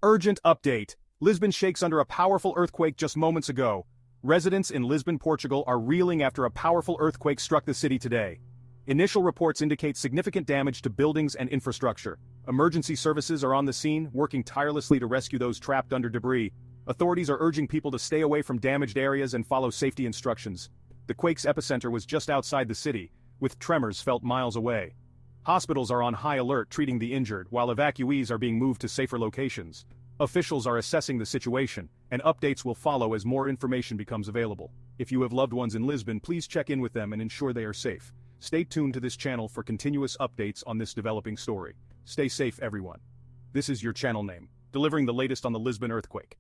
Urgent update. Lisbon shakes under a powerful earthquake just moments ago. Residents in Lisbon, Portugal are reeling after a powerful earthquake struck the city today. Initial reports indicate significant damage to buildings and infrastructure. Emergency services are on the scene, working tirelessly to rescue those trapped under debris. Authorities are urging people to stay away from damaged areas and follow safety instructions. The quake's epicenter was just outside the city, with tremors felt miles away. Hospitals are on high alert treating the injured, while evacuees are being moved to safer locations. Officials are assessing the situation, and updates will follow as more information becomes available. If you have loved ones in Lisbon, please check in with them and ensure they are safe. Stay tuned to this channel for continuous updates on this developing story. Stay safe, everyone. This is your channel name, delivering the latest on the Lisbon earthquake.